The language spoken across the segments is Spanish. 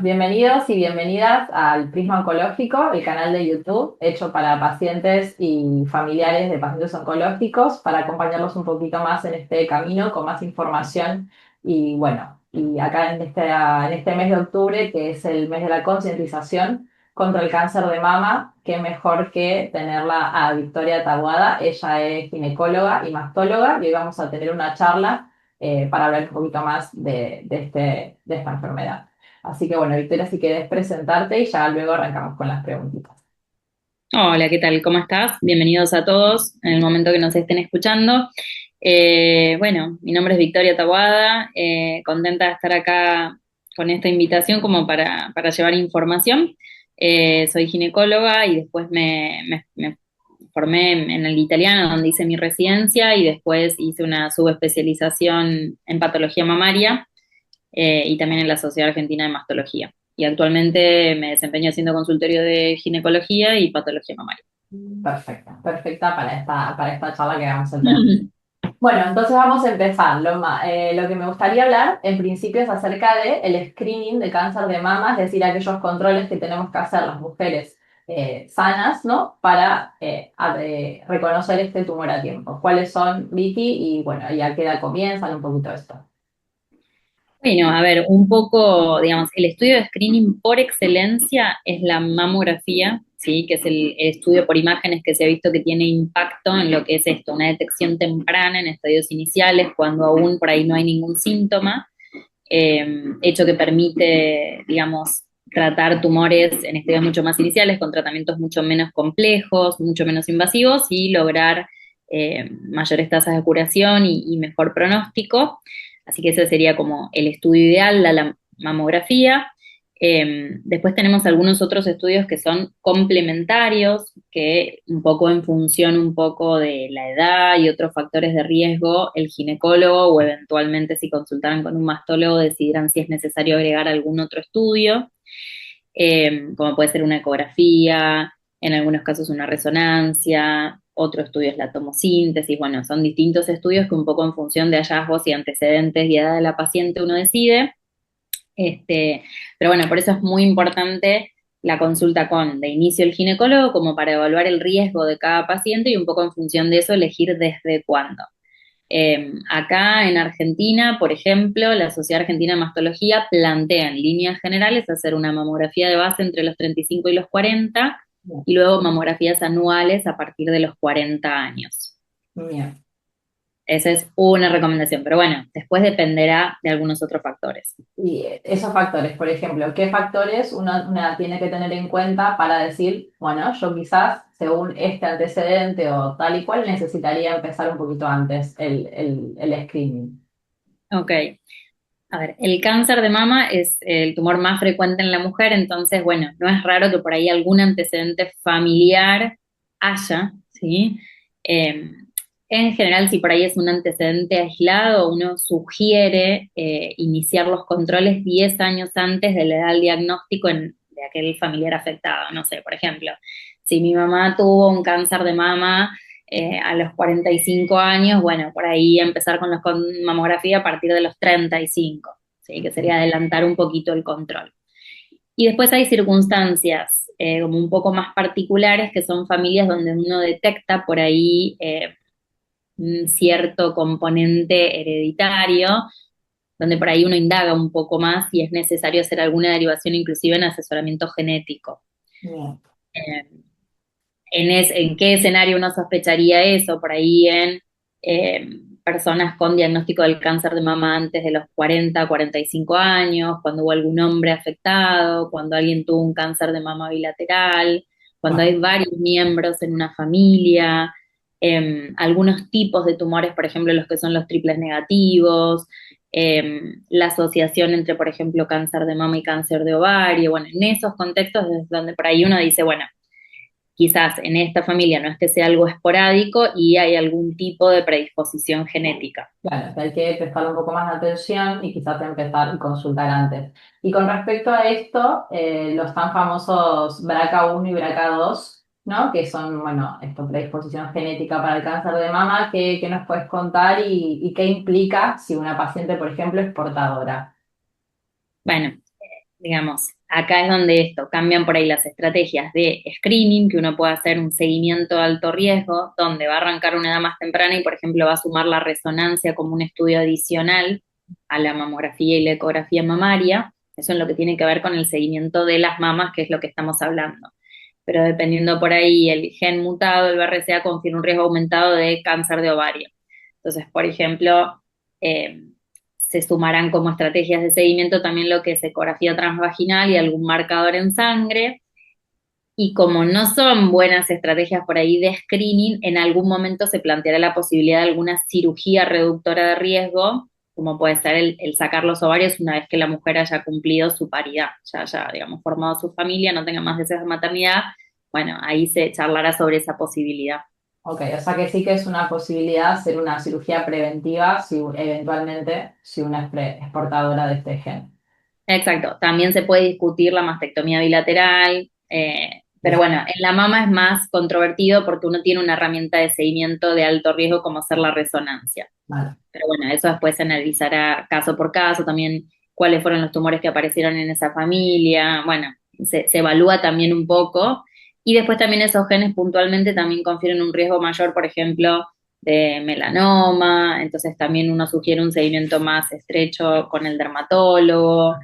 Bueno, bienvenidos y bienvenidas al Prisma Oncológico, el canal de YouTube hecho para pacientes y familiares de pacientes oncológicos para acompañarlos un poquito más en este camino con más información. Y bueno, y acá en este mes de octubre, que es el mes de la concientización contra el cáncer de mama, qué mejor que tenerla a Victoria Taboada. Ella es ginecóloga y mastóloga y hoy vamos a tener una charla para hablar un poquito más de esta enfermedad. Así que bueno, Victoria, si querés presentarte y ya luego arrancamos con las preguntitas. Hola, ¿qué tal? ¿Cómo estás? Bienvenidos a todos en el momento que nos estén escuchando. Bueno, mi nombre es Victoria Taboada, contenta de estar acá con esta invitación como para llevar información. Soy ginecóloga y después me formé en el italiano, donde hice mi residencia y después hice una subespecialización en patología mamaria y también en la Sociedad Argentina de Mastología. Y actualmente me desempeño haciendo consultorio de ginecología y patología mamaria. Perfecta, perfecta para esta charla que vamos a tener. Bueno, entonces vamos a empezar. Lo que me gustaría hablar en principio es acerca del screening de cáncer de mama, es decir, aquellos controles que tenemos que hacer las mujeres sanas, ¿no? Para reconocer este tumor a tiempo. ¿Cuáles son, Vicky? Y bueno, y a qué edad comienzan un poquito esto. Bueno, a ver, un poco, digamos, el estudio de screening por excelencia es la mamografía, ¿sí? Que es el estudio por imágenes que se ha visto que tiene impacto en lo que es esto, una detección temprana en estadios iniciales, cuando aún por ahí no hay ningún síntoma, hecho que permite, digamos, tratar tumores en estadios mucho más iniciales, con tratamientos mucho menos complejos, mucho menos invasivos y lograr mayores tasas de curación y mejor pronóstico. Así que ese sería como el estudio ideal, la mamografía. Después tenemos algunos otros estudios que son complementarios, que un poco en función un poco de la edad y otros factores de riesgo, el ginecólogo o eventualmente si consultaran con un mastólogo decidirán si es necesario agregar algún otro estudio, como puede ser una ecografía, en algunos casos una resonancia, otro estudio es la tomosíntesis, bueno, son distintos estudios que un poco en función de hallazgos y antecedentes y edad de la paciente uno decide. Este, pero bueno, por eso es muy importante la consulta con de inicio el ginecólogo como para evaluar el riesgo de cada paciente y un poco en función de eso elegir desde cuándo. Acá en Argentina, por ejemplo, la Sociedad Argentina de Mastología plantea en líneas generales hacer una mamografía de base entre los 35 y los 40 Bien, y luego mamografías anuales a partir de los 40 años. bien. Esa es una recomendación, pero bueno, después dependerá de algunos otros factores. Y esos factores, por ejemplo, ¿qué factores una tiene que tener en cuenta para decir, bueno, yo quizás, según este antecedente o tal y cual, necesitaría empezar un poquito antes el screening? Ok, a ver, el cáncer de mama es el tumor más frecuente en la mujer, entonces, bueno, no es raro que por ahí algún antecedente familiar haya, ¿sí? Eh, en general, si por ahí es un antecedente aislado, uno sugiere iniciar los controles 10 años antes de la edad del diagnóstico de aquel familiar afectado. No sé, por ejemplo, si mi mamá tuvo un cáncer de mama a los 45 años, bueno, por ahí empezar con mamografía a partir de los 35, ¿sí? Que sería adelantar un poquito el control. Y después hay circunstancias como un poco más particulares, que son familias donde uno detecta por ahí un cierto componente hereditario, donde por ahí uno indaga un poco más si es necesario hacer alguna derivación inclusive en asesoramiento genético. Bien, Eh, en qué escenario uno sospecharía eso, por ahí en personas con diagnóstico del cáncer de mama antes de los 40, 45 años, cuando hubo algún hombre afectado, cuando alguien tuvo un cáncer de mama bilateral, cuando bueno, hay varios miembros en una familia, algunos tipos de tumores, por ejemplo, los que son los triples negativos, la asociación entre, por ejemplo, cáncer de mama y cáncer de ovario, bueno, en esos contextos es donde por ahí uno dice, bueno, quizás en esta familia no es que sea algo esporádico y hay algún tipo de predisposición genética. claro, que hay que prestar un poco más de atención y quizás empezar y consultar antes. Y con respecto a esto, los tan famosos BRCA1 y BRCA2, ¿no? Que son, bueno, esto, predisposición genética para el cáncer de mama, ¿qué nos puedes contar y qué implica si una paciente, por ejemplo, es portadora? Bueno, digamos, acá es donde esto, cambian por ahí las estrategias de screening, que uno puede hacer un seguimiento de alto riesgo, donde va a arrancar una edad más temprana y, por ejemplo, va a sumar la resonancia como un estudio adicional a la mamografía y la ecografía mamaria. Eso es lo que tiene que ver con el seguimiento de las mamas, que es lo que estamos hablando. Pero dependiendo por ahí el gen mutado, el BRCA confiere un riesgo aumentado de cáncer de ovario. Entonces, por ejemplo, eh, se sumarán como estrategias de seguimiento también lo que es ecografía transvaginal y algún marcador en sangre. Y como no son buenas estrategias por ahí de screening, en algún momento se planteará la posibilidad de alguna cirugía reductora de riesgo, como puede ser el sacar los ovarios una vez que la mujer haya cumplido su paridad, ya haya, digamos, formado su familia, no tenga más deseos de maternidad. Bueno, ahí se charlará sobre esa posibilidad. Ok, o sea que sí que es una posibilidad hacer una cirugía preventiva si eventualmente si una es portadora de este gen. Exacto, también se puede discutir la mastectomía bilateral, pero Bien, bueno, en la mama es más controvertido porque uno tiene una herramienta de seguimiento de alto riesgo como hacer la resonancia. vale. Pero bueno, eso después se analizará caso por caso, también cuáles fueron los tumores que aparecieron en esa familia, bueno, se evalúa también un poco. Y después también esos genes puntualmente también confieren un riesgo mayor, por ejemplo, de melanoma, entonces también uno sugiere un seguimiento más estrecho con el dermatólogo,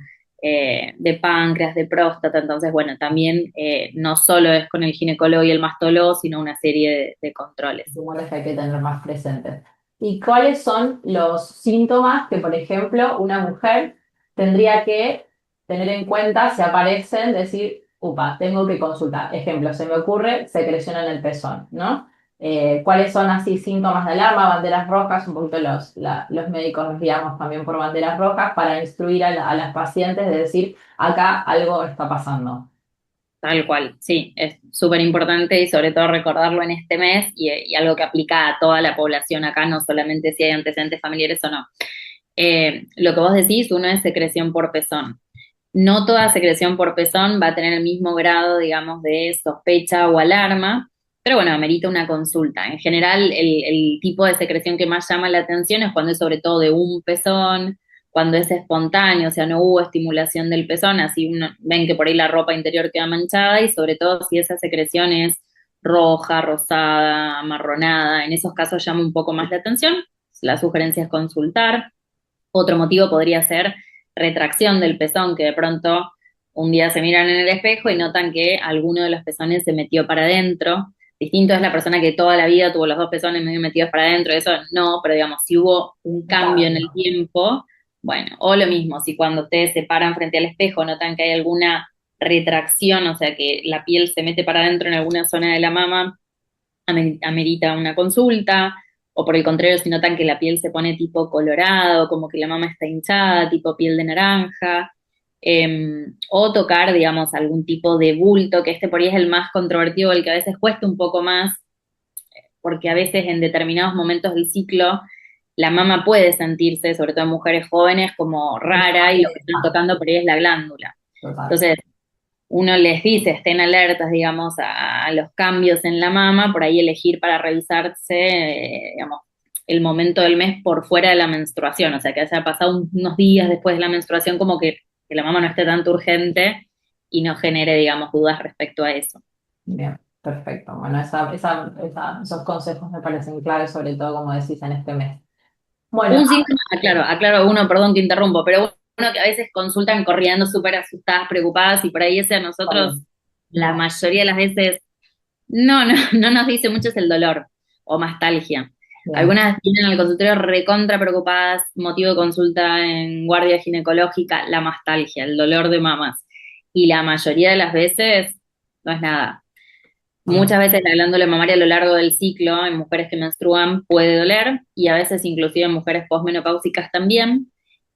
de páncreas, de próstata, entonces bueno, también no solo es con el ginecólogo y el mastólogo, sino una serie de controles. Tumores que hay que tener más presentes. ¿Y cuáles son los síntomas que, por ejemplo, una mujer tendría que tener en cuenta si aparecen, decir, upa, tengo que consultar? Ejemplo, se me ocurre secreción en el pezón, ¿no? ¿Cuáles son así síntomas de alarma, banderas rojas? Un poquito los médicos nos guiamos también por banderas rojas para instruir a las pacientes de decir, acá algo está pasando. Tal cual, sí, es súper importante y sobre todo recordarlo en este mes y algo que aplica a toda la población acá, no solamente si hay antecedentes familiares o no. Lo que vos decís, uno es secreción por pezón. No toda secreción por pezón va a tener el mismo grado, digamos, de sospecha o alarma, pero bueno, amerita una consulta. En general, el tipo de secreción que más llama la atención es cuando es sobre todo de un pezón, cuando es espontáneo, o sea, no hubo estimulación del pezón, así ven que por ahí la ropa interior queda manchada y sobre todo si esa secreción es roja, rosada, amarronada, en esos casos llama un poco más la atención. La sugerencia es consultar. Otro motivo podría ser retracción del pezón, que de pronto un día se miran en el espejo y notan que alguno de los pezones se metió para adentro. Distinto es la persona que toda la vida tuvo los dos pezones medio metidos para adentro, eso no, pero digamos, si hubo un Un cambio en el cambio. tiempo, bueno, o lo mismo, si cuando ustedes se paran frente al espejo notan que hay alguna retracción, o sea que la piel se mete para adentro en alguna zona de la mama, amerita una consulta, o por el contrario, si notan que la piel se pone tipo colorado, como que la mama está hinchada, tipo piel de naranja, o tocar, digamos, algún tipo de bulto, que este por ahí es el más controvertido, el que a veces cuesta un poco más, porque a veces en determinados momentos del ciclo la mama puede sentirse, sobre todo en mujeres jóvenes, como rara y lo que están tocando por ahí es la glándula. Total. Entonces, uno les dice, estén alertas, digamos, a los cambios en la mama, por ahí elegir para revisarse, digamos, el momento del mes por fuera de la menstruación, o sea, que haya pasado unos días después de la menstruación, como que la mama no esté tanto urgente y no genere, digamos, dudas respecto a eso. Bien, perfecto. Bueno, esos consejos me parecen claves, sobre todo como decís en este mes. Bueno, Un síntoma, aclaro uno, perdón que interrumpo, pero uno que a veces consultan corriendo súper asustadas, preocupadas, y por ahí ese a nosotros, ¿cuál la mayoría de las veces no nos dice mucho es el dolor o mastalgia. Bien, Algunas vienen al consultorio recontra preocupadas, motivo de consulta en guardia ginecológica, la mastalgia, el dolor de mamas. Y la mayoría de las veces no es nada. bien. Muchas veces la glándula mamaria a lo largo del ciclo en mujeres que menstruan puede doler y a veces inclusive en mujeres posmenopáusicas también.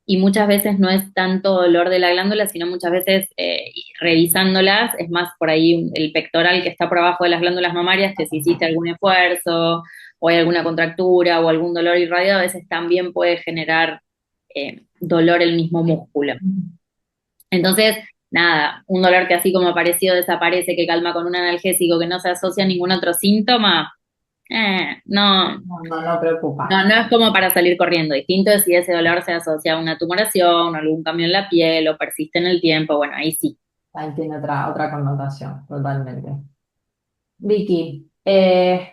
Y muchas veces no es tanto dolor de la glándula, sino muchas veces y revisándolas es más por ahí el pectoral que está por abajo de las glándulas mamarias, que si hiciste algún esfuerzo o hay alguna contractura o algún dolor irradiado, a veces también puede generar dolor el mismo músculo. Entonces, nada, un dolor que así como apareció desaparece, que calma con un analgésico, que no se asocia a ningún otro síntoma, No, No, no, no preocupa. no es como para salir corriendo. Distinto es si ese dolor se asocia a una tumoración, o algún cambio en la piel, o persiste en el tiempo, bueno, ahí sí. Ahí tiene otra connotación, totalmente. Vicky,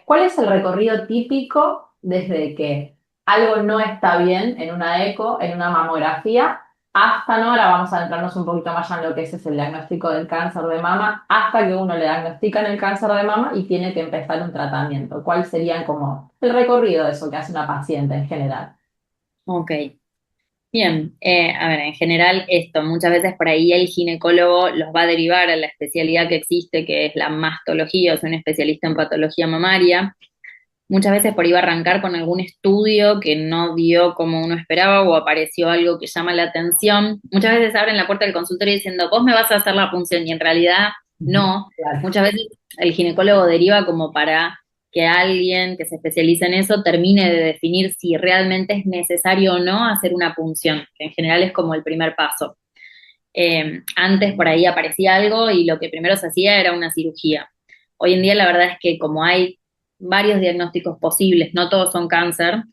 ¿cuál es el recorrido típico desde que algo no está bien en una eco, en una mamografía, hasta, ¿no? Ahora vamos a adentrarnos un poquito más ya en lo que es el diagnóstico del cáncer de mama, hasta que uno le diagnostican el cáncer de mama y tiene que empezar un tratamiento? ¿Cuál sería como el recorrido de eso que hace una paciente en general? Ok. Bien, a ver, en general esto, muchas veces por ahí el ginecólogo los va a derivar a la especialidad que existe, que es la mastología, o sea, un especialista en patología mamaria. Muchas veces por ahí va a arrancar con algún estudio que no dio como uno esperaba o apareció algo que llama la atención. Muchas veces abren la puerta del consultorio diciendo, vos me vas a hacer la punción y en realidad Ujú. no. Claro. Muchas veces el ginecólogo deriva como para que alguien que se especialice en eso termine de definir si realmente es necesario o no hacer una punción, que en general es como el primer paso. Antes por ahí aparecía algo y lo que primero se hacía era una cirugía. Hoy en día la verdad es que como hay varios diagnósticos posibles, no todos son cáncer,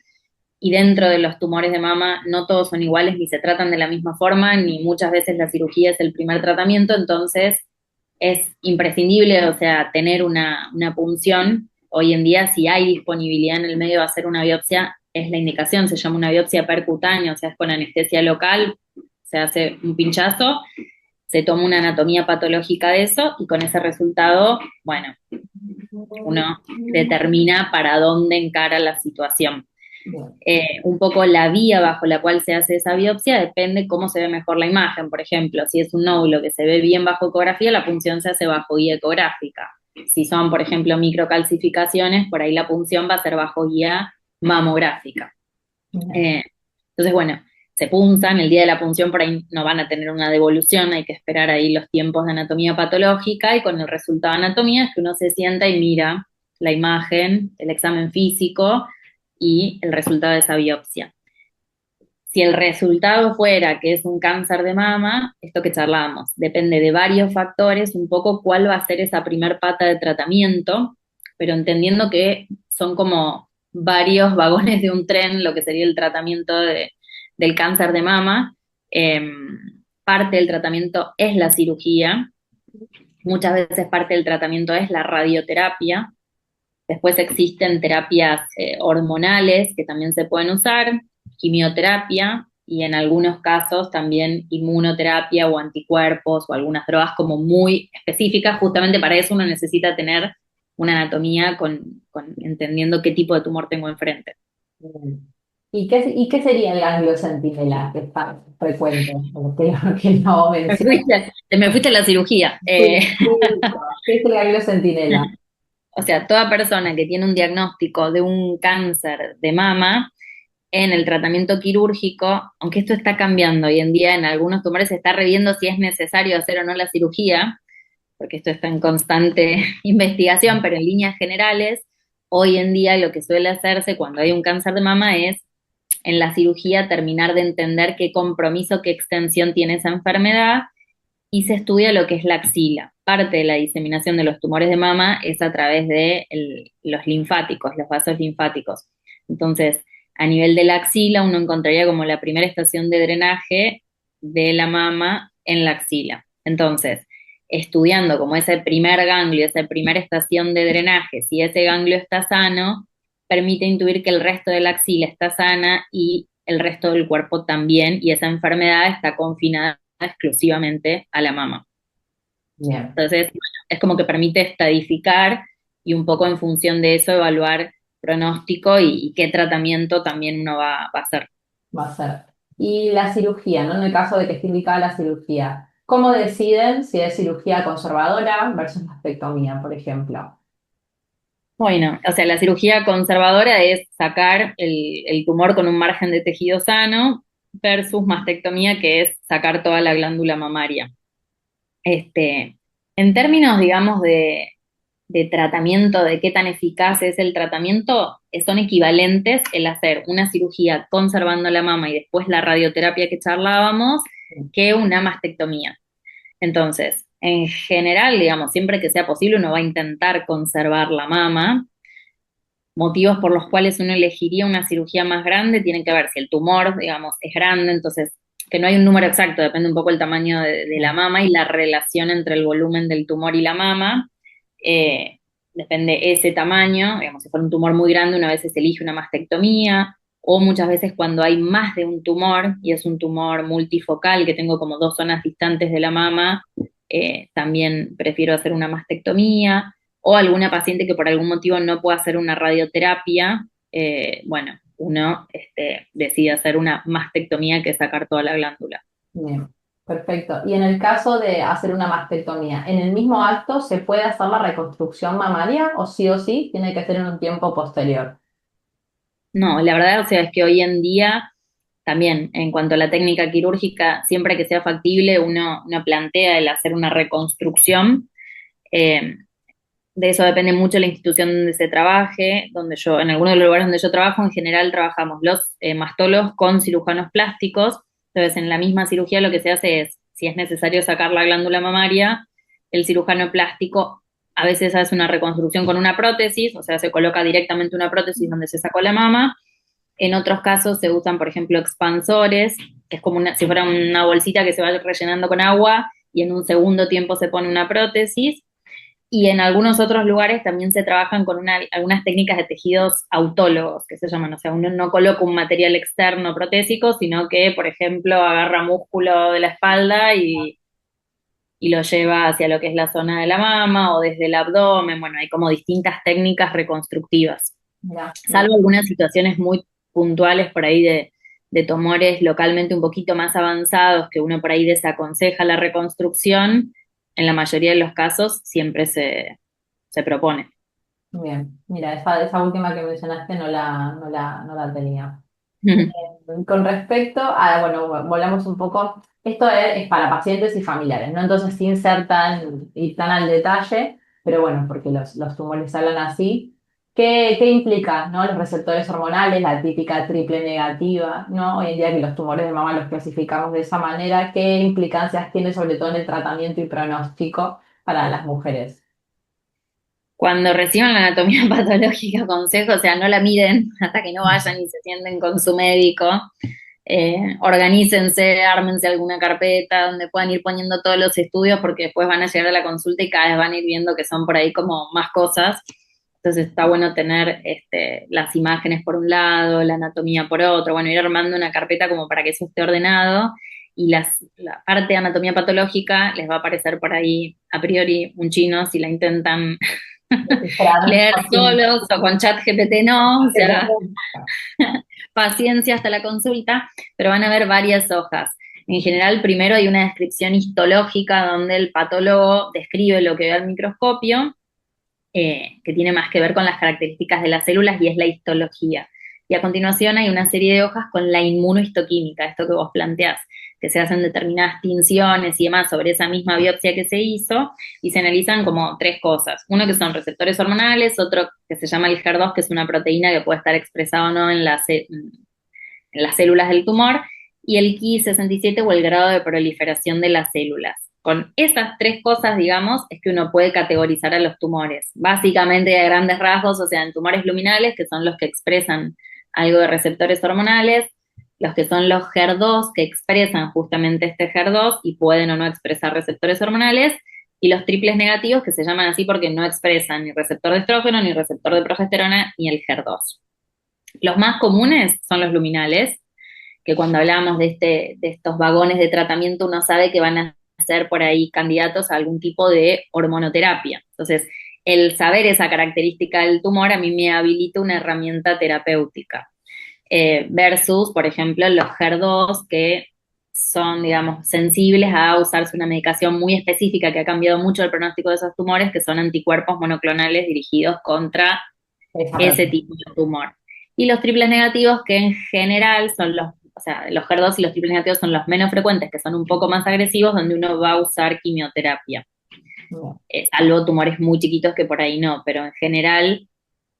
y dentro de los tumores de mama no todos son iguales ni se tratan de la misma forma, ni muchas veces la cirugía es el primer tratamiento, entonces es imprescindible, o sea, tener una punción. Hoy en día, si hay disponibilidad en el medio de hacer una biopsia, es la indicación, se llama una biopsia percutánea, o sea, es con anestesia local, se hace un pinchazo, se toma una anatomía patológica de eso y con ese resultado, bueno, uno determina para dónde encara la situación. Bien. Un poco la vía bajo la cual se hace esa biopsia depende cómo se ve mejor la imagen. Por ejemplo, si es un nódulo que se ve bien bajo ecografía, la punción se hace bajo guía ecográfica. Si son, por ejemplo, microcalcificaciones, por ahí la punción va a ser bajo guía mamográfica. Bien. Eh, entonces, bueno, se punzan, el día de la punción por ahí no van a tener una devolución, hay que esperar ahí los tiempos de anatomía patológica y con el resultado de anatomía es que uno se sienta y mira la imagen, el examen físico y el resultado de esa biopsia. Si el resultado fuera que es un cáncer de mama, esto que charlábamos, depende de varios factores, un poco cuál va a ser esa primer pata de tratamiento, pero entendiendo que son como varios vagones de un tren, lo que sería el tratamiento del cáncer de mama. Eh, Parte del tratamiento es la cirugía, muchas veces parte del tratamiento es la radioterapia. Después existen terapias hormonales que también se pueden usar, quimioterapia y en algunos casos también inmunoterapia o anticuerpos o algunas drogas como muy específicas. Justamente para eso uno necesita tener una anatomía con entendiendo qué tipo de tumor tengo enfrente. Bien. ¿Y qué sería el ganglio centinela, que es tan frecuente, o que no menciona? Te me fuiste a la cirugía. Sí, justo. ¿Qué es el ganglio centinela? O sea, toda persona que tiene un diagnóstico de un cáncer de mama, en el tratamiento quirúrgico, aunque esto está cambiando hoy en día, en algunos tumores se está reviendo si es necesario hacer o no la cirugía, porque esto está en constante investigación, pero en líneas generales, hoy en día lo que suele hacerse cuando hay un cáncer de mama es en la cirugía terminar de entender qué compromiso, qué extensión tiene esa enfermedad y se estudia lo que es la axila. Parte de la diseminación de los tumores de mama es a través de los linfáticos, los vasos linfáticos. Entonces, a nivel de la axila, uno encontraría como la primera estación de drenaje de la mama en la axila. Entonces, estudiando como ese primer ganglio, esa primera estación de drenaje, si ese ganglio está sano, permite intuir que el resto de la axila está sana y el resto del cuerpo también, y esa enfermedad está confinada exclusivamente a la mama. Bien, Entonces, bueno, es como que permite estadificar y un poco en función de eso evaluar pronóstico y qué tratamiento también uno va a hacer. va a ser. Y la cirugía, ¿no? En el caso de que esté indicada la cirugía, ¿cómo deciden si es cirugía conservadora versus mastectomía, por ejemplo? Bueno, o sea, la cirugía conservadora es sacar el tumor con un margen de tejido sano versus mastectomía, que es sacar toda la glándula mamaria. Este, en términos, digamos, de tratamiento, de qué tan eficaz es el tratamiento, son equivalentes el hacer una cirugía conservando la mama y después la radioterapia que charlábamos, que una mastectomía. Entonces, en general, digamos, siempre que sea posible, uno va a intentar conservar la mama. motivos por los cuales uno elegiría una cirugía más grande tienen que ver si el tumor, digamos, es grande, entonces, que no hay un número exacto, depende un poco el tamaño de la mama y la relación entre el volumen del tumor y la mama. Eh, Depende ese tamaño, digamos, si fuera un tumor muy grande, una vez se elige una mastectomía, o muchas veces cuando hay más de un tumor, y es un tumor multifocal, que tengo como dos zonas distantes de la mama, también prefiero hacer una mastectomía, o alguna paciente que por algún motivo no pueda hacer una radioterapia, bueno, uno decide hacer una mastectomía, que es sacar toda la glándula. Bien, perfecto. Y en el caso de hacer una mastectomía, ¿en el mismo acto se puede hacer la reconstrucción mamaria o sí tiene que ser en un tiempo posterior? No, la verdad, o sea, es que hoy en día, también, en cuanto a la técnica quirúrgica, siempre que sea factible, uno plantea el hacer una reconstrucción. Eh, de eso depende mucho la institución donde se trabaje, donde yo, en algunos de los lugares donde yo trabajo, en general trabajamos los mastólogos con cirujanos plásticos. Entonces, en la misma cirugía lo que se hace es, si es necesario sacar la glándula mamaria, el cirujano plástico a veces hace una reconstrucción con una prótesis, o sea, se coloca directamente una prótesis donde se sacó la mama. En otros casos se usan, por ejemplo, expansores, que es como si fuera una bolsita que se va rellenando con agua y en un segundo tiempo se pone una prótesis. Y en algunos otros lugares también se trabajan con algunas técnicas de tejidos autólogos, que se llaman. O sea, uno no coloca un material externo protésico, sino que, por ejemplo, agarra músculo de la espalda y lo lleva hacia lo que es la zona de la mama o desde el abdomen. Bueno, hay como distintas técnicas reconstructivas. Ya, bien, Salvo algunas situaciones muy puntuales por ahí de tumores localmente un poquito más avanzados, que uno por ahí desaconseja la reconstrucción, en la mayoría de los casos siempre se propone. bien. Mira, esa última que mencionaste no la tenía. Con respecto a, bueno, volvamos un poco, esto es para pacientes y familiares, ¿no? Entonces, sin ser ir tan al detalle, pero bueno, porque los tumores hablan así, ¿qué implica, ¿no? Los receptores hormonales, la típica triple negativa, ¿no? Hoy en día que los tumores de mama los clasificamos de esa manera, ¿qué implicancias tiene sobre todo en el tratamiento y pronóstico para las mujeres? Cuando reciban la anatomía patológica, consejo, o sea, no la miden hasta que no vayan y se sienten con su médico. Organícense, ármense alguna carpeta donde puedan ir poniendo todos los estudios, porque después van a llegar a la consulta y cada vez van a ir viendo que son por ahí como más cosas. Entonces está bueno tener las imágenes por un lado, la anatomía por otro, bueno, ir armando una carpeta como para que eso esté ordenado. Y la parte de anatomía patológica les va a aparecer por ahí a priori un chino si la intentan Descifrar leer fácil. solos o con chat GPT no, o sea, paciencia hasta la consulta, pero van a ver varias hojas. En general, primero hay una descripción histológica donde el patólogo describe lo que ve al microscopio, que tiene más que ver con las características de las células y es la histología. Y a continuación hay una serie de hojas con la inmunohistoquímica, esto que vos planteás, que se hacen determinadas tinciones y demás sobre esa misma biopsia que se hizo, y se analizan como tres cosas. Uno que son receptores hormonales, otro que se llama el HER2, que es una proteína que puede estar expresada o no en las células del tumor, y el Ki67 o el grado de proliferación de las células. Con esas tres cosas, digamos, es que uno puede categorizar a los tumores. Básicamente, a grandes rasgos, o sea, en tumores luminales, que son los que expresan algo de receptores hormonales, los que son los HER2, que expresan justamente este HER2 y pueden o no expresar receptores hormonales, y los triples negativos, que se llaman así porque no expresan ni receptor de estrógeno, ni receptor de progesterona, ni el HER2. Los más comunes son los luminales, que cuando hablamos de estos vagones de tratamiento uno sabe que van a ser por ahí candidatos a algún tipo de hormonoterapia. Entonces, el saber esa característica del tumor a mí me habilita una herramienta terapéutica. Versus, por ejemplo, los HER2 que son, digamos, sensibles a usarse una medicación muy específica que ha cambiado mucho el pronóstico de esos tumores, que son anticuerpos monoclonales dirigidos contra Esa ese pregunta. tipo de tumor. Y los triples negativos, que en general son o sea, los HER2 y los triples negativos son los menos frecuentes, que son un poco más agresivos, donde uno va a usar quimioterapia. Bien, Salvo tumores muy chiquitos que por ahí no, pero en general,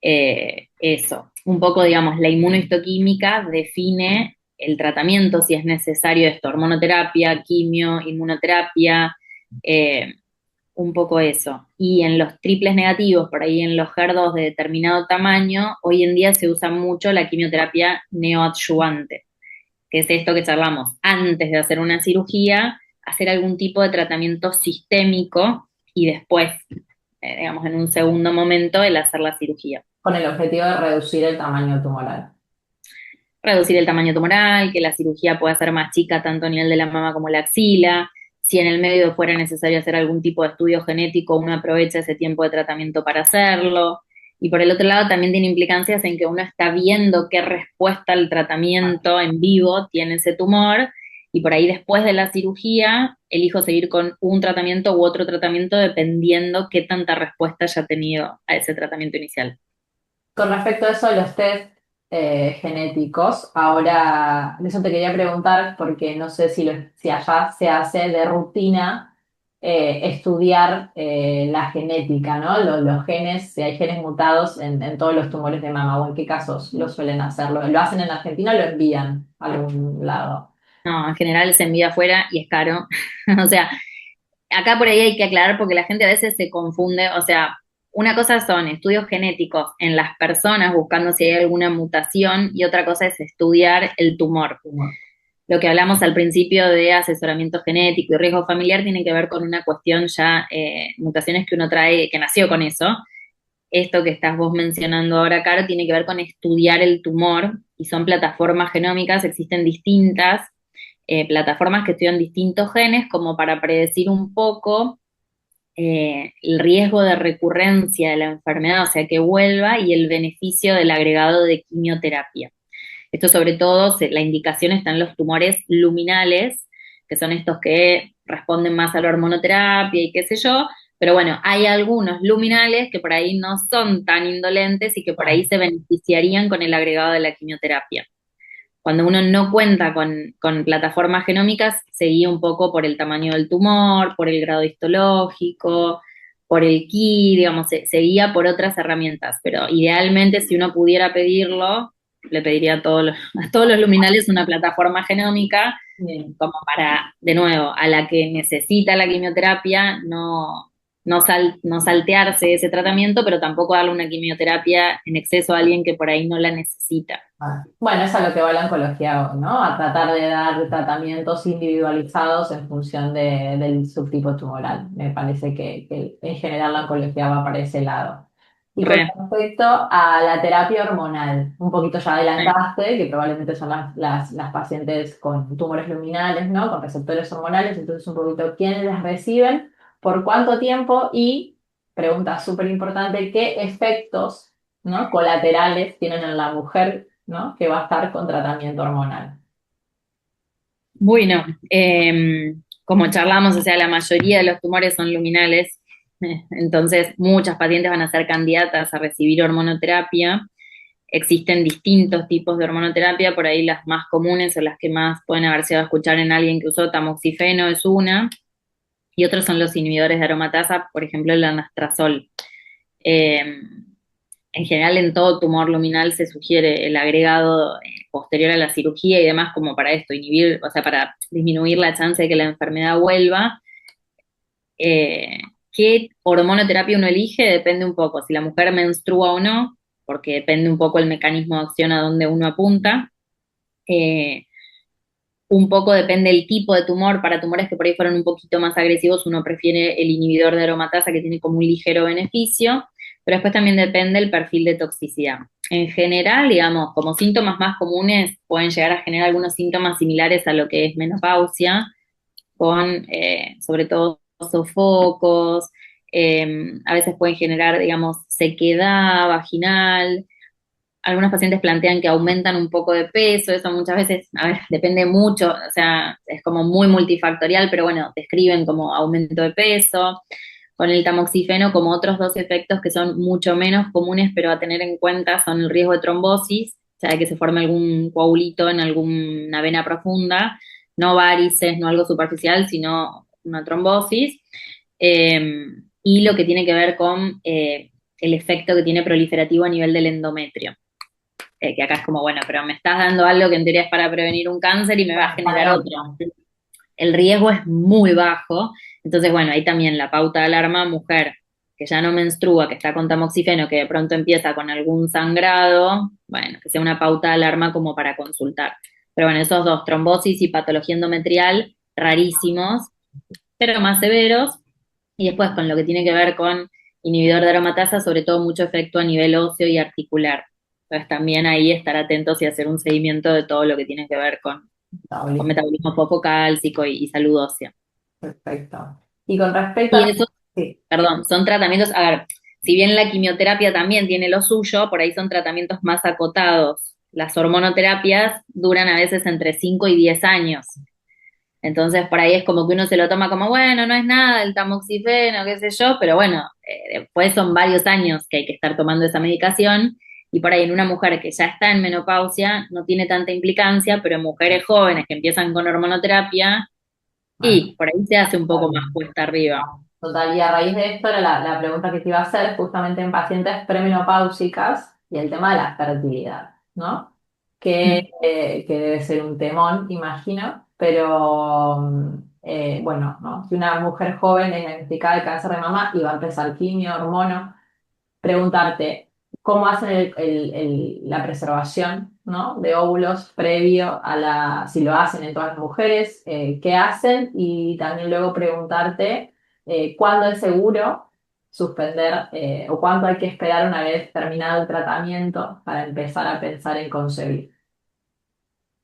eso. Un poco, digamos, la inmunohistoquímica define el tratamiento, si es necesario esto, hormonoterapia, quimio, inmunoterapia, eh, un poco eso. Y en los triples negativos, por ahí en los HER2 de determinado tamaño, hoy en día se usa mucho la quimioterapia neoadyuvante, que es esto que charlamos, antes de hacer una cirugía, hacer algún tipo de tratamiento sistémico y después, digamos, en un segundo momento, el hacer la cirugía. Con el objetivo de reducir el tamaño tumoral. Reducir el tamaño tumoral, que la cirugía pueda ser más chica tanto a nivel de la mama como la axila. Si en el medio fuera necesario hacer algún tipo de estudio genético, uno aprovecha ese tiempo de tratamiento para hacerlo. Y por el otro lado también tiene implicancias en que uno está viendo qué respuesta al tratamiento en vivo tiene ese tumor y por ahí después de la cirugía elijo seguir con un tratamiento u otro tratamiento dependiendo qué tanta respuesta haya tenido a ese tratamiento inicial. Con respecto a eso de los test genéticos, ahora eso te quería preguntar porque no sé si allá se hace de rutina estudiar la genética, ¿no? Los genes, si hay genes mutados en todos los tumores de mama o en qué casos lo suelen hacerlo. ¿Lo hacen en Argentina o lo envían a algún lado? No, en general se envía afuera y es caro. O sea, acá por ahí hay que aclarar porque la gente a veces se confunde. O sea, una cosa son estudios genéticos en las personas buscando si hay alguna mutación y otra cosa es estudiar el tumor. Lo que hablamos al principio de asesoramiento genético y riesgo familiar tiene que ver con una cuestión ya, mutaciones que uno trae, que nació con eso. Esto que estás vos mencionando ahora, Caro, tiene que ver con estudiar el tumor y son plataformas genómicas, existen distintas plataformas que estudian distintos genes como para predecir un poco el riesgo de recurrencia de la enfermedad, o sea, que vuelva y el beneficio del agregado de quimioterapia. Esto sobre todo, la indicación está en los tumores luminales, que son estos que responden más a la hormonoterapia y qué sé yo, pero bueno, hay algunos luminales que por ahí no son tan indolentes y que por ahí se beneficiarían con el agregado de la quimioterapia. Cuando uno no cuenta con plataformas genómicas, se guía un poco por el tamaño del tumor, por el grado histológico, por el Ki, digamos, se guía por otras herramientas, pero idealmente si uno pudiera pedirlo, le pediría a a todos los luminales una plataforma genómica, Bien. como para, de nuevo, a la que necesita la quimioterapia, no saltearse ese tratamiento, pero tampoco darle una quimioterapia en exceso a alguien que por ahí no la necesita. Bueno, es a lo que va la oncología, ¿no? A tratar de dar tratamientos individualizados en función del subtipo tumoral. Me parece que en general la oncología va para ese lado. Y con Re. respecto a la terapia hormonal, un poquito ya Sí. adelantaste, que probablemente son las pacientes con tumores luminales, ¿no? Con receptores hormonales, entonces un poquito quiénes las reciben, por cuánto tiempo y, pregunta súper importante, ¿qué efectos, ¿no? colaterales tienen en la mujer, ¿no? que va a estar con tratamiento hormonal? Bueno, como charlamos, o sea, la mayoría de los tumores son luminales, entonces muchas pacientes van a ser candidatas a recibir hormonoterapia. Existen distintos tipos de hormonoterapia, por ahí las más comunes o las que más pueden haber sido a escuchar en alguien que usó tamoxifeno es una, y otros son los inhibidores de aromatasa, por ejemplo, el anastrozol. Eh, en general, en todo tumor luminal se sugiere el agregado posterior a la cirugía y demás, como para esto, inhibir, o sea, para disminuir la chance de que la enfermedad vuelva. Eh, ¿Qué hormonoterapia uno elige? Depende un poco, si la mujer menstrua o no, porque depende un poco el mecanismo de acción a donde uno apunta. Eh, un poco depende el tipo de tumor. Para tumores que por ahí fueron un poquito más agresivos, uno prefiere el inhibidor de aromatasa que tiene como un ligero beneficio, pero después también depende el perfil de toxicidad. En general, digamos, como síntomas más comunes pueden llegar a generar algunos síntomas similares a lo que es menopausia, con sobre todo sofocos, a veces pueden generar, digamos, sequedad vaginal, algunos pacientes plantean que aumentan un poco de peso, eso muchas veces, a ver, depende mucho, o sea, es como muy multifactorial, pero bueno, describen como aumento de peso. Con el tamoxifeno, como otros dos efectos que son mucho menos comunes, pero a tener en cuenta son el riesgo de trombosis, o sea, de que se forme algún coagulito en alguna vena profunda, no varices, no algo superficial, sino una trombosis. Eh, y lo que tiene que ver con el efecto que tiene proliferativo a nivel del endometrio, que acá es como, bueno, pero me estás dando algo que en teoría es para prevenir un cáncer y me va a Bueno, generar otro. fantástico. El riesgo es muy bajo, Entonces, bueno, ahí también la pauta de alarma, mujer que ya no menstrua, que está con tamoxifeno, que de pronto empieza con algún sangrado, bueno, que sea una pauta de alarma como para consultar. Pero bueno, esos dos, trombosis y patología endometrial, rarísimos, pero más severos. Y después con lo que tiene que ver con inhibidor de aromatasa, sobre todo mucho efecto a nivel óseo y articular. Entonces también ahí estar atentos y hacer un seguimiento de todo lo que tiene que ver con Metabolismo. metabolismo fosfocálcico y salud ósea. Perfecto. Y con respecto Y a... eso, Sí, perdón, son tratamientos, a ver, si bien la quimioterapia también tiene lo suyo, por ahí son tratamientos más acotados. Las hormonoterapias duran a veces entre 5 y 10 años. Entonces, por ahí es como que uno se lo toma como, bueno, no es nada, el tamoxifeno, qué sé yo, pero bueno, después son varios años que hay que estar tomando esa medicación y por ahí en una mujer que ya está en menopausia no tiene tanta implicancia, pero en mujeres jóvenes que empiezan con hormonoterapia bueno, y por ahí se hace un poco más total. cuesta arriba. Total, y a raíz de esto era la pregunta que te iba a hacer justamente en pacientes premenopáusicas y el tema de la fertilidad, ¿no? Mm. Que debe ser un temón, imagino, pero bueno, ¿no? Si una mujer joven es diagnosticada de cáncer de mama y va a empezar quimio, hormono, preguntarte cómo hacen la preservación, ¿no? De óvulos previo a si lo hacen en todas las mujeres, qué hacen y también luego preguntarte cuándo es seguro suspender o cuánto hay que esperar una vez terminado el tratamiento para empezar a pensar en concebir.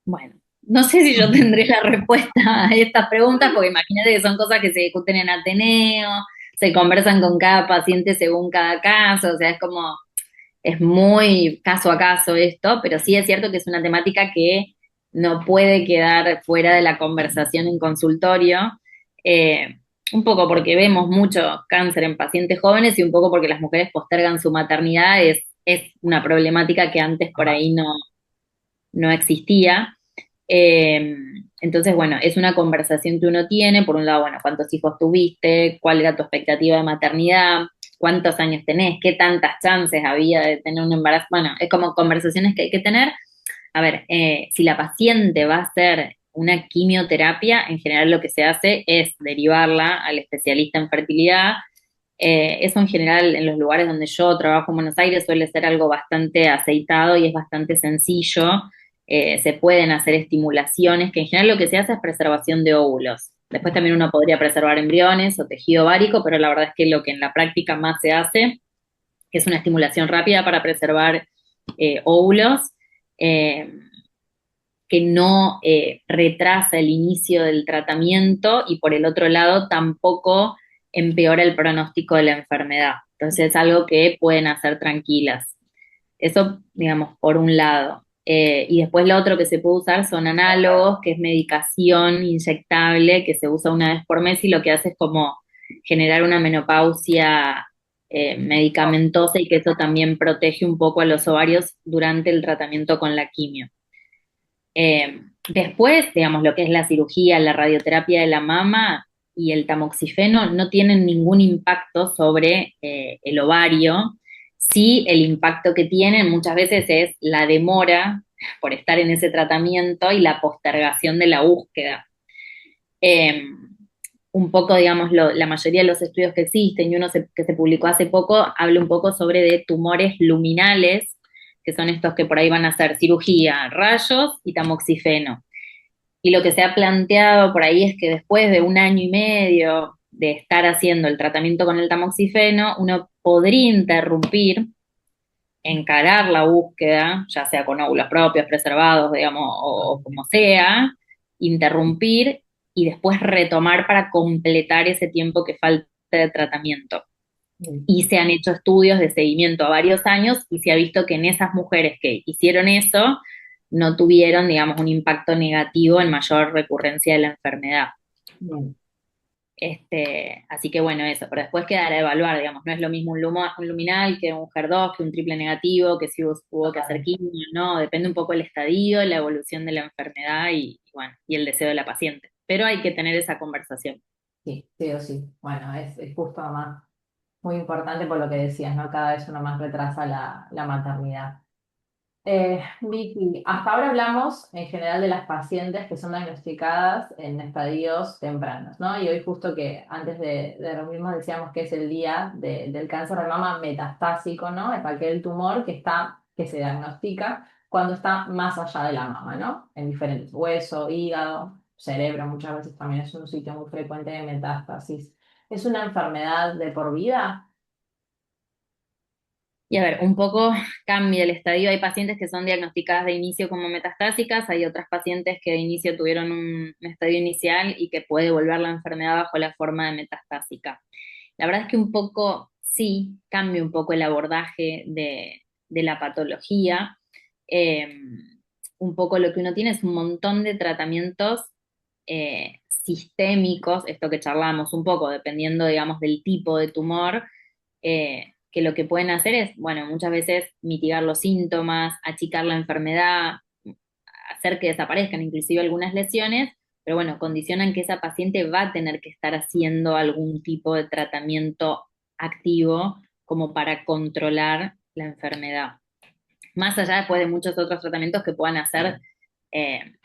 Bueno, no sé si yo tendré la respuesta a estas preguntas, porque imagínate que son cosas que se discuten en Ateneo, se conversan con cada paciente según cada caso, o sea, es como, es muy caso a caso esto, pero sí es cierto que es una temática que no puede quedar fuera de la conversación en consultorio, eh, un poco porque vemos mucho cáncer en pacientes jóvenes y un poco porque las mujeres postergan su maternidad, es una problemática que antes por ahí no existía. Eh, entonces, bueno, es una conversación que uno tiene, por un lado, bueno, cuántos hijos tuviste, cuál era tu expectativa de maternidad, cuántos años tenés, qué tantas chances había de tener un embarazo. Bueno, es como conversaciones que hay que tener. A ver, si la paciente va a hacer una quimioterapia, en general lo que se hace es derivarla al especialista en fertilidad. Eso en general en los lugares donde yo trabajo en Buenos Aires suele ser algo bastante aceitado y es bastante sencillo. Se pueden hacer estimulaciones, que en general lo que se hace es preservación de óvulos. Después también uno podría preservar embriones o tejido ovárico, pero la verdad es que lo que en la práctica más se hace es una estimulación rápida para preservar óvulos. Eh, que no retrasa el inicio del tratamiento y por el otro lado tampoco empeora el pronóstico de la enfermedad. Entonces es algo que pueden hacer tranquilas. Eso, digamos, por un lado. Y después lo otro que se puede usar son análogos, que es medicación inyectable que se usa una vez por mes y lo que hace es como generar una menopausia medicamentosa y que eso también protege un poco a los ovarios durante el tratamiento con la quimio. Después, digamos, lo que es la cirugía, la radioterapia de la mama y el tamoxifeno no tienen ningún impacto sobre el ovario. Sí, el impacto que tienen muchas veces es la demora por estar en ese tratamiento y la postergación de la búsqueda. Eh, un poco, digamos, la mayoría de los estudios que existen y que se publicó hace poco habla un poco sobre de tumores luminales, que son estos que por ahí van a hacer cirugía, rayos y tamoxifeno. Y lo que se ha planteado por ahí es que después de un año y medio de estar haciendo el tratamiento con el tamoxifeno, uno podría interrumpir, encarar la búsqueda, ya sea con óvulos propios, preservados, digamos, o como sea, interrumpir y después retomar para completar ese tiempo que falta de tratamiento. Y se han hecho estudios de seguimiento a varios años y se ha visto que en esas mujeres que hicieron eso no tuvieron, digamos, un impacto negativo en mayor recurrencia de la enfermedad. Bien. Así que bueno, eso, pero después quedará a evaluar, digamos, no es lo mismo un luminal que un HER2, que un triple negativo, que si hubo que hacer quimio, no, depende un poco del estadio, la evolución de la enfermedad y bueno, y el deseo de la paciente. Pero hay que tener esa conversación. Sí, sí o sí. Bueno, es justo más muy importante por lo que decías, ¿no? Cada vez uno más retrasa la maternidad. Vicky, hasta ahora hablamos en general de las pacientes que son diagnosticadas en estadios tempranos, ¿no? Y hoy justo que antes de reunirnos decíamos que es el día del cáncer de mama metastásico, ¿no? Es aquel tumor que se diagnostica cuando está más allá de la mama, ¿no? En diferentes huesos, hígado, cerebro, muchas veces también es un sitio muy frecuente de metástasis. ¿Es una enfermedad de por vida? Y a ver, un poco cambia el estadio. Hay pacientes que son diagnosticadas de inicio como metastásicas, hay otras pacientes que de inicio tuvieron un estadio inicial y que puede volver la enfermedad bajo la forma de metastásica. La verdad es que un poco, sí, cambia un poco el abordaje de la patología. Eh, un poco lo que uno tiene es un montón de tratamientos sistémicos, esto que charlamos un poco, dependiendo, digamos, del tipo de tumor, que lo que pueden hacer es, bueno, muchas veces mitigar los síntomas, achicar la enfermedad, hacer que desaparezcan inclusive algunas lesiones, pero bueno, condicionan que esa paciente va a tener que estar haciendo algún tipo de tratamiento activo como para controlar la enfermedad. Más allá después de muchos otros tratamientos que puedan hacer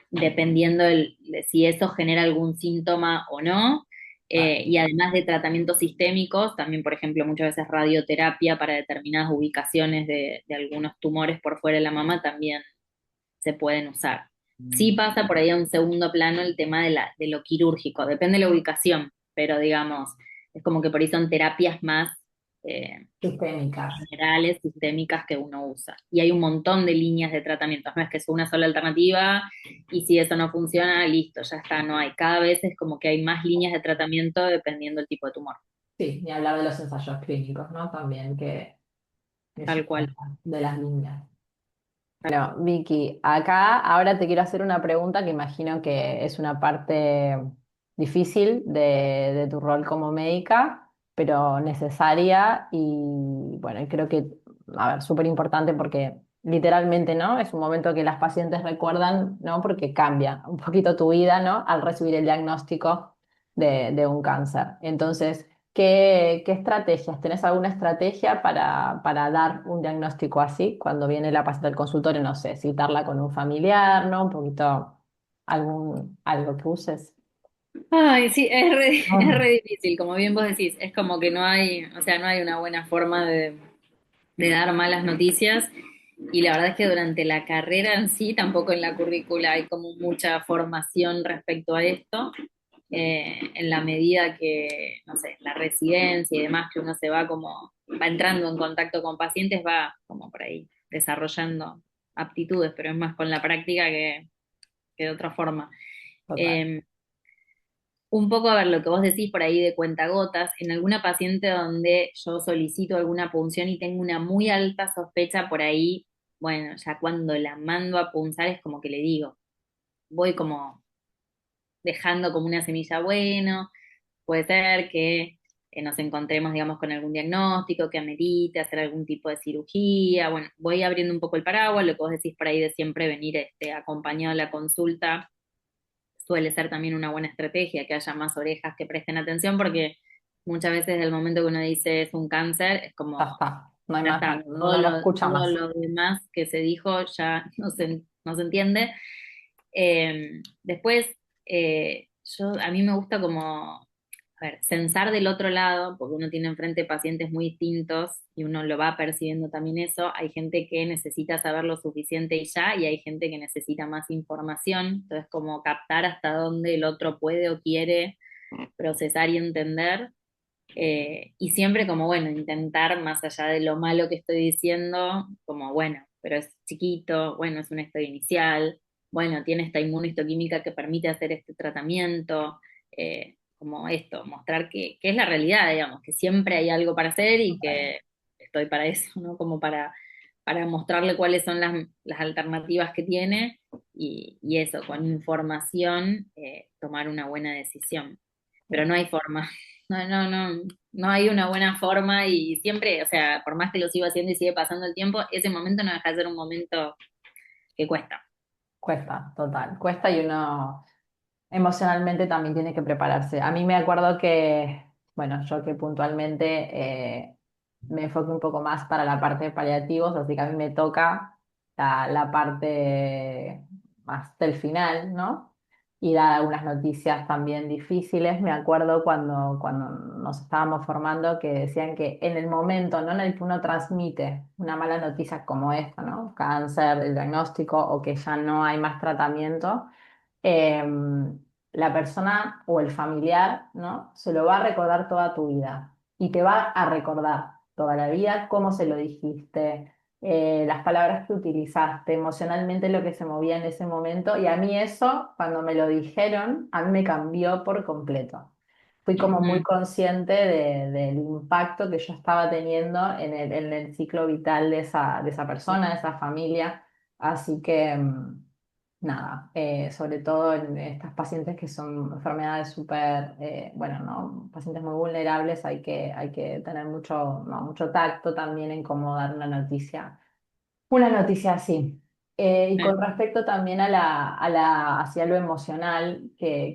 dependiendo de si eso genera algún síntoma o no. Y además de tratamientos sistémicos, también, por ejemplo, muchas veces radioterapia para determinadas ubicaciones de algunos tumores por fuera de la mama también se pueden usar. Sí pasa por ahí a un segundo plano el tema de lo quirúrgico, depende de la ubicación, pero digamos, es como que por ahí son terapias más Sistémicas. generales, sistémicas que uno usa. Y hay un montón de líneas de tratamientos, no es que es una sola alternativa y si eso no funciona, listo, ya está, no hay. Cada vez es como que hay más líneas de tratamiento dependiendo del tipo de tumor, Sí, ni hablar de los ensayos clínicos, ¿no? También que es tal cual. una de las líneas. Bueno, Vicky, acá ahora te quiero hacer una pregunta que imagino que es una parte difícil de tu rol como médica, pero necesaria y bueno, y creo que, a ver, súper importante porque literalmente, ¿no? Es un momento que las pacientes recuerdan, ¿no? Porque cambia un poquito tu vida, ¿no? Al recibir el diagnóstico de un cáncer. Entonces, ¿qué estrategias? ¿Tenés alguna estrategia para dar un diagnóstico así cuando viene la paciente al consultorio? No sé, citarla con un familiar, ¿no? Un poquito, algo que uses. Ay, sí, es Ah, re difícil, como bien vos decís, es como que no hay, o sea, no hay una buena forma de dar malas noticias. Y la verdad es que durante la carrera en sí, tampoco en la currícula hay como mucha formación respecto a esto. En la medida que, no sé, la residencia y demás, que uno se va como, va entrando en contacto con pacientes, va como por ahí desarrollando aptitudes, pero es más con la práctica que de otra forma. total. Eh, un poco a ver lo que vos decís por ahí de cuentagotas, en alguna paciente donde yo solicito alguna punción y tengo una muy alta sospecha por ahí, bueno, ya cuando la mando a punzar es como que le digo, voy como dejando como una semilla, bueno, puede ser que nos encontremos, digamos, con algún diagnóstico que amerite hacer algún tipo de cirugía, bueno, voy abriendo un poco el paraguas, lo que vos decís por ahí de siempre venir acompañado a la consulta suele ser también una buena estrategia, que haya más orejas que presten atención, porque muchas veces desde el momento que uno dice es un cáncer, es Ya como, está, no hay ya más, está, no lo escucha todo más. lo demás que se dijo ya no se entiende. Después, a mí me gusta como, a ver, censar del otro lado, porque uno tiene enfrente pacientes muy distintos y uno lo va percibiendo también eso. Hay gente que necesita saber lo suficiente y ya, y hay gente que necesita más información. Entonces, como captar hasta dónde el otro puede o quiere procesar y entender. Y siempre como, bueno, intentar, más allá de lo malo que estoy diciendo, como, bueno, pero es chiquito, bueno, es un estadio inicial, bueno, tiene esta inmunohistoquímica que permite hacer este tratamiento, como esto, mostrar que es la realidad, digamos, que siempre hay algo para hacer y que estoy para eso, ¿no? Como para mostrarle cuáles son las alternativas que tiene y eso, con información, tomar una buena decisión. Pero no hay forma. No hay una buena forma y siempre, o sea, por más que lo sigo haciendo y sigue pasando el tiempo, ese momento no deja de ser un momento que cuesta. Cuesta, total. Cuesta y uno emocionalmente también tiene que prepararse. A mí me acuerdo que, bueno, yo que puntualmente me enfoqué un poco más para la parte de paliativos, así que a mí me toca. la parte más del final, ¿no? Y dar algunas noticias también difíciles. Me acuerdo cuando nos estábamos formando que decían que en el momento, ¿no? En el que uno transmite una mala noticia como esta, ¿no? Cáncer, el diagnóstico o que ya no hay más tratamiento, eh, la persona o el familiar, ¿no? Se lo va a recordar toda tu vida y te va a recordar toda la vida cómo se lo dijiste, las palabras que utilizaste, emocionalmente lo que se movía en ese momento. Y a mí eso, cuando me lo dijeron, a mí me cambió por completo. Fui como muy Ujú. consciente del impacto que yo estaba teniendo en el ciclo vital de esa persona, de esa familia. Así que, nada, sobre todo en estas pacientes que son enfermedades súper, bueno, ¿no? Pacientes muy vulnerables, hay que tener mucho, no, mucho tacto también en cómo dar una noticia así. Y Eh, con respecto también hacia lo emocional, que,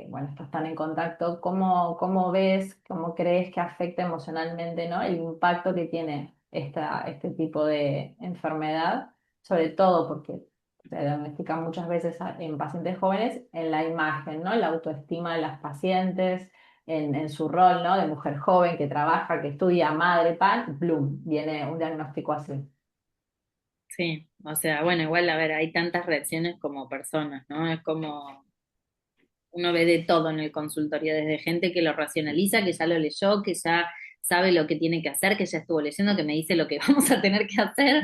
bueno, estos están en contacto, ¿cómo ves, cómo crees que afecta emocionalmente, ¿no? El impacto que tiene este tipo de enfermedad, sobre todo porque se diagnostica muchas veces en pacientes jóvenes en la imagen, ¿no? La autoestima de las pacientes, en su rol, ¿no? De mujer joven que trabaja, que estudia, madre, pan, bloom, viene un diagnóstico así. sí, o sea, bueno, igual, a ver, hay tantas reacciones como personas, ¿no? Es como uno ve de todo en el consultorio, desde gente que lo racionaliza, que ya lo leyó, que ya sabe lo que tiene que hacer, que ya estuvo leyendo, que me dice lo que vamos a tener que hacer.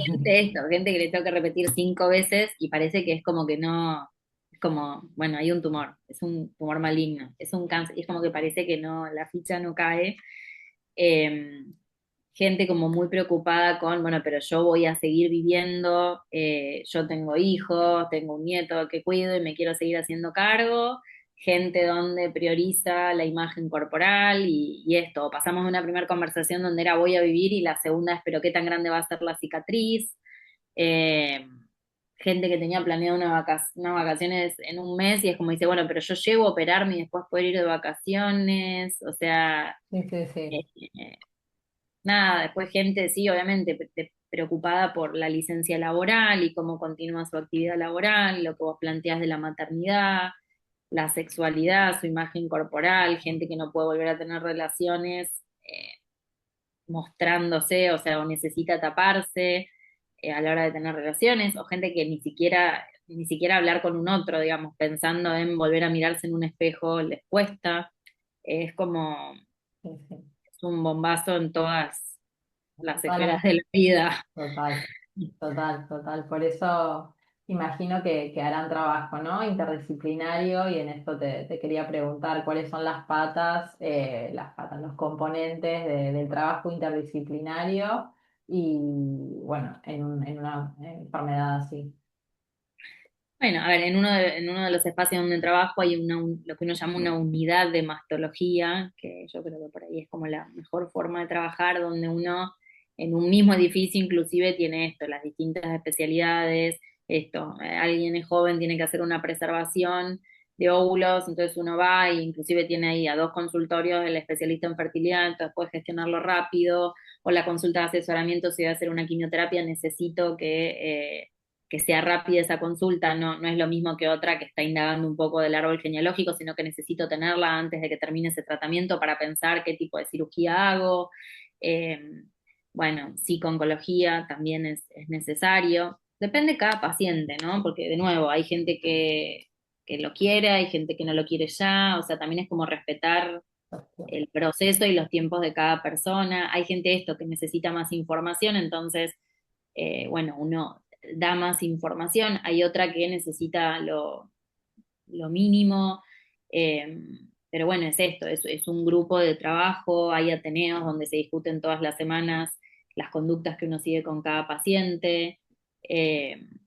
Gente esto, gente que le tengo que repetir 5 veces y parece que es como que no, es como, bueno, hay un tumor, es un tumor maligno, es un cáncer, y es como que parece que no, la ficha no cae. Eh, Gente como muy preocupada con, bueno, pero yo voy a seguir viviendo, yo tengo hijos, tengo un nieto que cuido y me quiero seguir haciendo cargo. Gente donde prioriza la imagen corporal y esto. Pasamos de una primera conversación donde era voy a vivir y la segunda es pero qué tan grande va a ser la cicatriz. Eh, Gente que tenía planeado unas vacaciones en un mes y es como dice, bueno, pero yo llego a operarme y después poder ir de vacaciones. O sea, Sí, sí, eh, sí. nada, después gente, sí, obviamente, preocupada por la licencia laboral y cómo continúa su actividad laboral, lo que vos planteás de la maternidad, la sexualidad, su imagen corporal, gente que no puede volver a tener relaciones mostrándose, o sea, o necesita taparse a la hora de tener relaciones, o gente que ni siquiera hablar con un otro, digamos, pensando en volver a mirarse en un espejo les cuesta. Es como, Sí, sí. es un bombazo en todas las Todas esferas de la vida. total, total, total. Por eso imagino que harán trabajo, ¿no? Interdisciplinario y en esto te quería preguntar cuáles son las patas, los componentes del trabajo interdisciplinario y, bueno, en una enfermedad así. Bueno, a ver, en uno de los espacios donde trabajo hay lo que uno llama una unidad de mastología, que yo creo que por ahí es como la mejor forma de trabajar, donde uno en un mismo edificio inclusive tiene esto, las distintas especialidades, esto, alguien es joven, tiene que hacer una preservación de óvulos, entonces uno va e inclusive tiene ahí a 2 consultorios, el especialista en fertilidad, entonces puede gestionarlo rápido, o la consulta de asesoramiento, si voy a hacer una quimioterapia, necesito que sea rápida esa consulta, no es lo mismo que otra que está indagando un poco del árbol genealógico, sino que necesito tenerla antes de que termine ese tratamiento para pensar qué tipo de cirugía hago. Eh, bueno, psico-oncología también es necesario. Depende de cada paciente, ¿no? Porque de nuevo, hay gente que lo quiere, hay gente que no lo quiere ya, o sea, también es como respetar el proceso y los tiempos de cada persona. Hay gente esto que necesita más información, entonces, bueno, uno da más información. Hay otra que necesita lo mínimo. eh, pero bueno, es esto, es un grupo de trabajo, hay ateneos donde se discuten todas las semanas las conductas que uno sigue con cada paciente.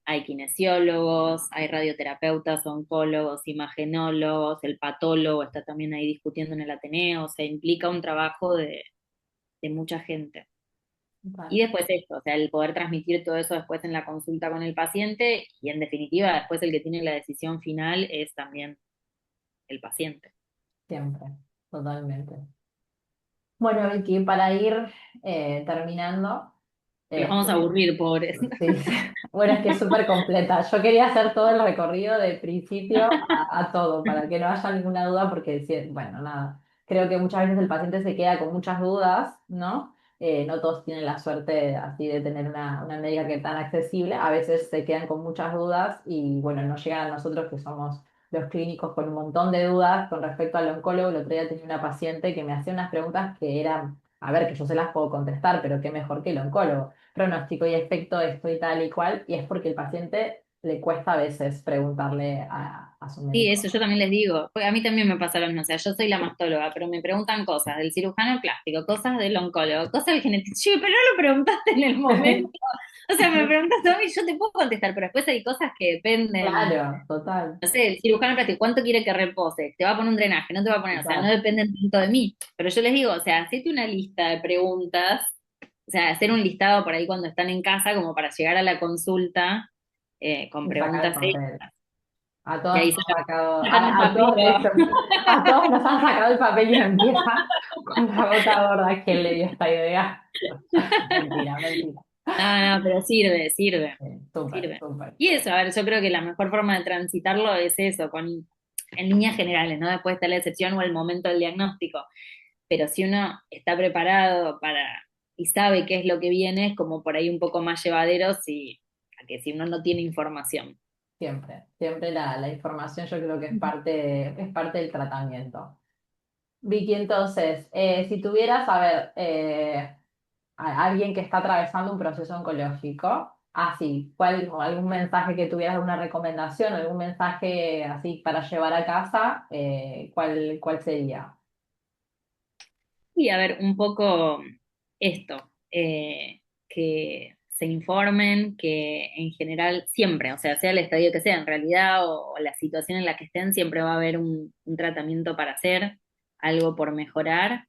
Hay kinesiólogos, hay radioterapeutas, oncólogos, imagenólogos, el patólogo está también ahí discutiendo en el Ateneo, o sea, implica un trabajo de mucha gente. Y Vale, después esto, o sea, el poder transmitir todo eso después en la consulta con el paciente y en definitiva después el que tiene la decisión final es también el paciente. siempre, totalmente. Bueno, Vicky, para ir terminando. Los vamos a Sí, aburrir, pobres. sí, sí. Bueno, es que es súper completa. Yo quería hacer todo el recorrido de principio a todo, para que no haya ninguna duda, porque, bueno, nada, creo que muchas veces el paciente se queda con muchas dudas, ¿no? No todos tienen la suerte así de tener una médica que es tan accesible. A veces se quedan con muchas dudas y, bueno, no llegan a nosotros que somos los clínicos con un montón de dudas con respecto al oncólogo. El otro día tenía una paciente que me hacía unas preguntas que eran, a ver, que yo se las puedo contestar, pero qué mejor que el oncólogo pronóstico y efecto esto y tal y cual, y es porque el paciente le cuesta a veces preguntarle a su Sí, médico. eso yo también les digo, porque a mí también me pasa lo mismo, o sea, yo soy la mastóloga, pero me preguntan cosas del cirujano plástico, cosas del oncólogo, cosas del genético, sí, pero no lo preguntaste en el momento, o sea, me preguntas a mí, yo te puedo contestar, pero después hay cosas que dependen, Claro, total, no sé, el cirujano plástico, ¿cuánto quiere que repose? ¿Te va a poner un drenaje? ¿No te va a poner? O sea, no total. dependen tanto de mí, pero yo les digo, o sea, hacete una lista de preguntas, o sea, hacer un listado por ahí cuando están en casa como para llegar a la consulta con Y sacar el preguntas papel. A y todos ahí nos han sacado, sacan el a todos, papiro. a todos nos han sacado el papel y uno empieza con la gota gorda. ¿Quién le dio esta idea? Mentira, mentira. No, no, pero sirve, sirve, Súper, sirve. súper. Y eso, a ver, yo creo que la mejor forma de transitarlo es eso, en líneas generales, ¿no? Después está la excepción o el momento del diagnóstico. Pero si uno está preparado y sabe qué es lo que viene, es como por ahí un poco más llevadero a que si uno no tiene información. Siempre, siempre la información yo creo que es parte del tratamiento. Vicky, entonces, si tuvieras, a ver, alguien que está atravesando un proceso oncológico, así, o algún mensaje que tuvieras, alguna recomendación, algún mensaje así para llevar a casa, ¿cuál sería? Y a ver, un poco esto, que se informen, que en general siempre, o sea el estadio que sea en realidad o la situación en la que estén, siempre va a haber un tratamiento para hacer, algo por mejorar,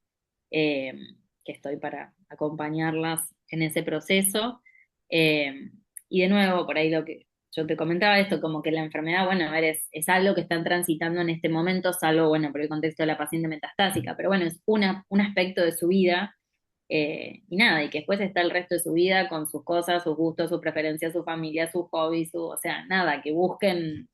eh, que estoy para acompañarlas en ese proceso. Eh, y de nuevo, por ahí lo que yo te comentaba esto, como que la enfermedad, bueno, a ver, es algo que están transitando en este momento, salvo, bueno, por el contexto de la paciente metastásica, pero bueno, es un aspecto de su vida, y nada, y que después está el resto de su vida con sus cosas, sus gustos, sus preferencias, su familia, sus hobbies, o sea, nada, que busquen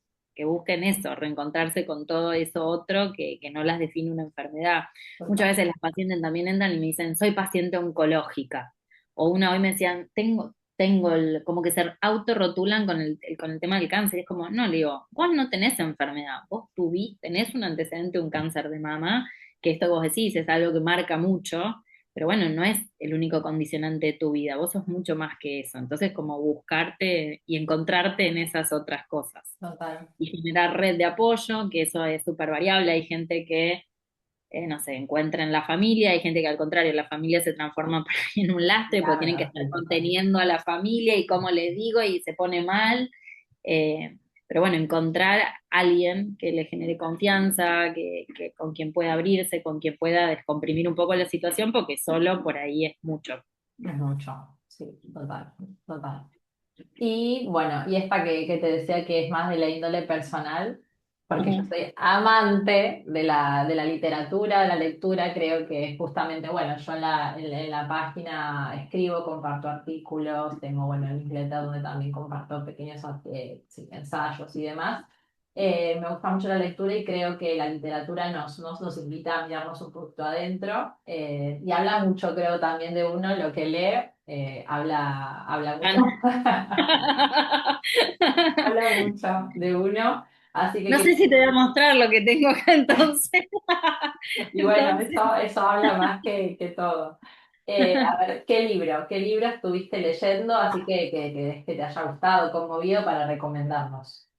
eso, reencontrarse con todo eso otro que no las define una enfermedad. Muchas Total. veces las pacientes también entran y me dicen, soy paciente oncológica. O una hoy me decían, como que se autorrotulan con el tema del cáncer. Es como, no, le digo, vos no tenés enfermedad, vos tenés un antecedente, un cáncer de mama, que esto vos decís es algo que marca mucho, pero bueno, no es el único condicionante de tu vida, vos sos mucho más que eso. Entonces, como buscarte y encontrarte en esas otras cosas. Total. Y generar red de apoyo, que eso es súper variable. Hay gente que no sé, encuentra en la familia, hay gente que al contrario, la familia se transforma por ahí en un lastre porque tienen que Claro, estar sí, total. conteniendo a la familia y cómo les digo y se pone mal. Pero bueno, encontrar a alguien que le genere confianza, que con quien pueda abrirse, con quien pueda descomprimir un poco la situación, porque solo por ahí es mucho. Es mucho. Sí, total, total. Y bueno, y esta que te decía que es más de la índole personal, porque yo Ujú. soy amante de la literatura, de la lectura, creo que justamente, bueno, yo en la página escribo, comparto artículos, tengo, bueno, el newsletter donde también comparto pequeños sí, ensayos y demás. Me gusta mucho la lectura y creo que la literatura nos invita a mirarnos un poquito adentro y habla mucho, creo, también de uno, lo que lee, habla mucho. Habla mucho de uno, así No sé si te voy a mostrar lo que tengo acá entonces. y bueno, Entonces, eso habla más que todo. A ver, qué libro estuviste leyendo? Así que te haya gustado, conmovido para recomendarnos.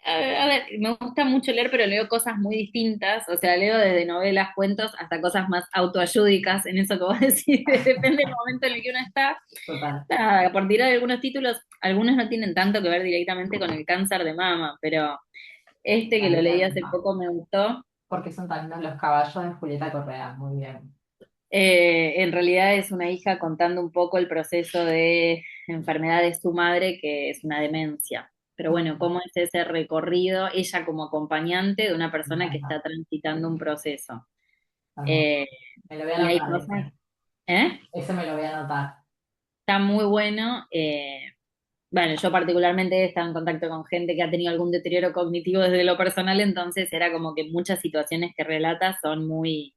a ver, me gusta mucho leer, pero leo cosas muy distintas. O sea, leo desde novelas, cuentos, hasta cosas más autoayúdicas, en eso que vos decís, depende del momento en el que uno está. Total. Nada, por tirar algunos títulos, algunos no tienen tanto que ver directamente con el cáncer de mama, pero este La que lo leí vida hace misma. poco me gustó. Porque son también los caballos de Julieta Correa. Muy bien. En realidad es una hija contando un poco el proceso de enfermedad de su madre, que es una demencia. Pero bueno, Mm, cómo es ese recorrido, ella como acompañante de una me persona que está encanta. transitando un proceso. Hermoso. Eh, Me lo voy a y hay anotar cosas, ese. ¿eh? Ese me lo voy a anotar. está muy bueno. Bueno, yo particularmente he estado en contacto con gente que ha tenido algún deterioro cognitivo desde lo personal, entonces era como que muchas situaciones que relata son muy,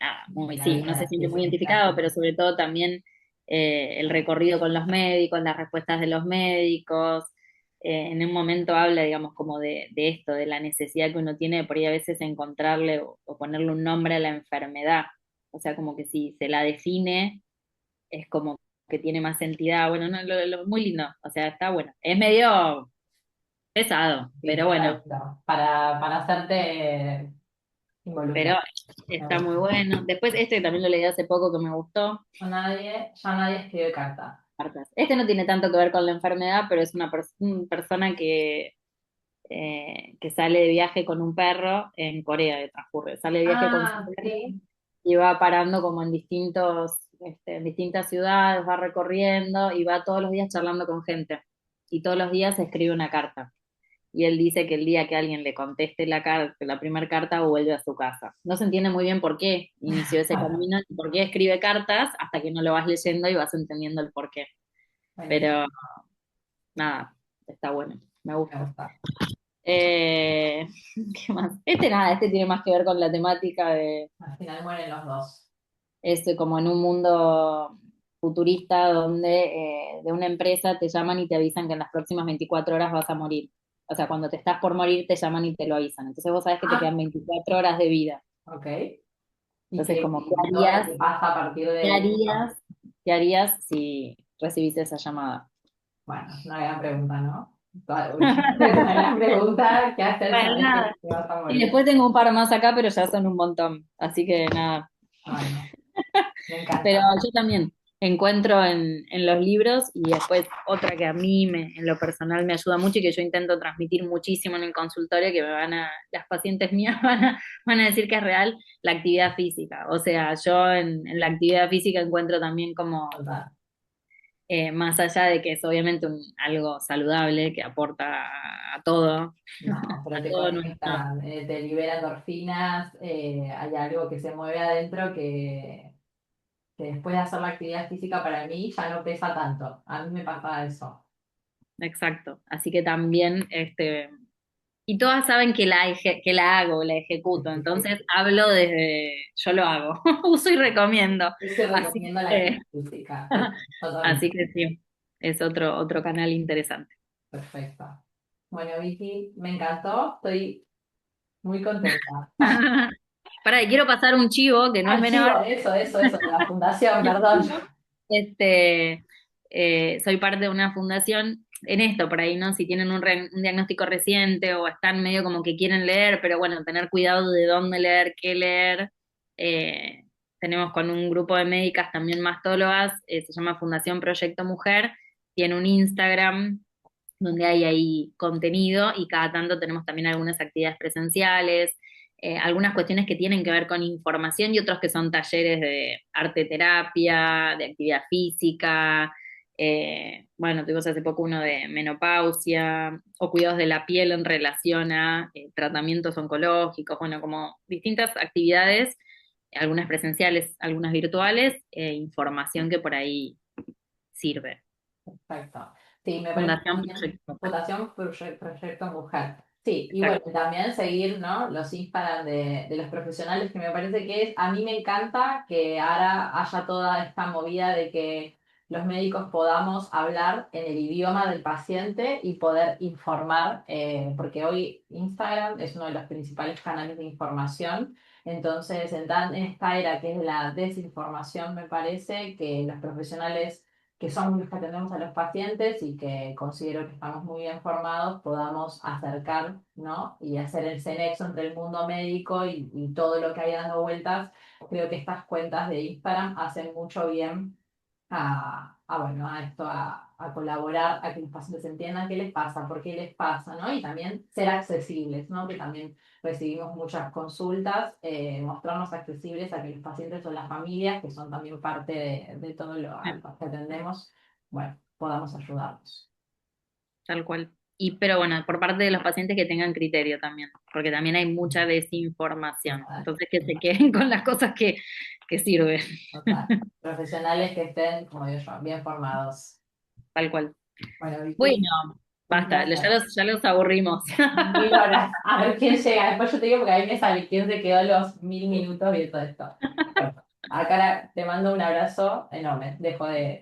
nada, De muy, la sí, uno se vida siente muy física. identificado, pero sobre todo también el recorrido con los médicos, las respuestas de los médicos. En un momento habla, digamos, como de esto, de la necesidad que uno tiene de por ahí a veces encontrarle o ponerle un nombre a la enfermedad. O sea, como que si se la define, es como que tiene más entidad. Bueno, no, muy lindo, o sea, está bueno. Es medio pesado, Sí, pero bueno, perfecto. Para hacerte pero involucrar. Me está muy gusta. bueno. Después este también lo leí hace poco que me gustó. Ya nadie escribe carta. Cartas. Este no tiene tanto que ver con la enfermedad, pero es una persona que sale de viaje con un perro en Corea, de transcurre. Sale de viaje con su Ah, perro sí. y va parando como en en distintas ciudades, va recorriendo y va todos los días charlando con gente. Y todos los días escribe una carta. Y él dice que el día que alguien le conteste la carta, la primera carta, vuelve a su casa. No se entiende muy bien por qué inició ese camino, ni por qué escribe cartas, hasta que no lo vas leyendo y vas entendiendo el por qué. Buenísimo, Pero nada, está bueno, me me gusta. gusta. Eh, ¿Qué más? Este nada, este tiene más que ver con la temática de Al final mueren los dos. este, como en un mundo futurista donde de una empresa te llaman y te avisan que en las próximas 24 horas vas a morir. O sea, cuando te estás por morir te llaman y te lo avisan. Entonces vos sabés que te quedan Ah, 24 horas de vida. ok. Entonces, como, Y todo lo que pasa a partir ¿qué de eso. harías? ¿Qué harías si recibís esa llamada? Bueno, es una gran pregunta, ¿no? Es una gran pregunta. ¿Qué hacer Bueno, sabes que nada. te vas a Y morir? después tengo un par más acá, pero ya son un montón. Así que nada. Bueno, me Pero encanta. yo también encuentro en los libros y después otra que a mí en lo personal me ayuda mucho y que yo intento transmitir muchísimo en el consultorio, que las pacientes mías van a decir que es real, la actividad física. O sea, yo en la actividad física encuentro también como, Total. más allá de que es obviamente algo saludable que aporta a todo, No, pero a te todo nuestro. conecta, te libera endorfinas, hay algo que se mueve adentro que después de hacer la actividad física para mí ya no pesa tanto. A mí me pasa eso. Exacto. Así que también, y todas saben que que la hago, la ejecuto. Entonces hablo desde, yo lo hago, uso y recomiendo. Yo se Así recomiendo la que, actividad física. así Totalmente. que sí, es otro canal interesante. Perfecto. Bueno, Vicky, me encantó. Estoy muy contenta. Pará, y quiero pasar un chivo que no es Ah, menor. chivo, eso, de la fundación, perdón. Este, soy parte de una fundación en esto, por ahí, ¿no? Si tienen un diagnóstico reciente o están medio como que quieren leer, pero bueno, tener cuidado de dónde leer, qué leer. Eh, Tenemos con un grupo de médicas también mastólogas, se llama Fundación Proyecto Mujer, tiene un Instagram donde hay ahí contenido y cada tanto tenemos también algunas actividades presenciales, algunas cuestiones que tienen que ver con información y otros que son talleres de arte terapia, de actividad física. Bueno, tuvimos hace poco uno de menopausia o cuidados de la piel en relación a tratamientos oncológicos, bueno, como distintas actividades, algunas presenciales, algunas virtuales, información que por ahí sirve. Perfecto. Sí, me parece Fundación muy bien. Proyecto. Proyecto Mujer. Sí, y bueno, Exacto. también seguir, ¿no? Los Instagram de los profesionales, que me parece que a mí me encanta que ahora haya toda esta movida de que los médicos podamos hablar en el idioma del paciente y poder informar, porque hoy Instagram es uno de los principales canales de información. Entonces, en esta era que es la desinformación, me parece que los profesionales que son los que atendemos a los pacientes y que considero que estamos muy bien formados, podamos acercar, ¿no? Y hacer ese nexo entre el mundo médico y todo lo que hay dando vueltas. Creo que estas cuentas de Instagram hacen mucho bien bueno, a esto, a colaborar, a que los pacientes entiendan qué les pasa, por qué les pasa, ¿no? Y también ser accesibles, ¿no? Que también recibimos muchas consultas, mostrarnos accesibles a que los pacientes o las familias, que son también parte de todo lo a los que atendemos, bueno, podamos ayudarlos. Tal cual. Pero bueno, por parte de los pacientes que tengan criterio también, porque también hay mucha desinformación. Total. Entonces que se queden con las cosas que sirve, Total. Profesionales que estén, como digo yo, bien formados. tal cual. Bueno, Bueno, Vicky, un basta, placer. ya los aburrimos. 1000 horas. A ver quién llega. Después yo te digo porque a mí me sale quién se quedó los 1000 minutos viendo esto. Bueno, acá te mando un abrazo enorme. Dejo de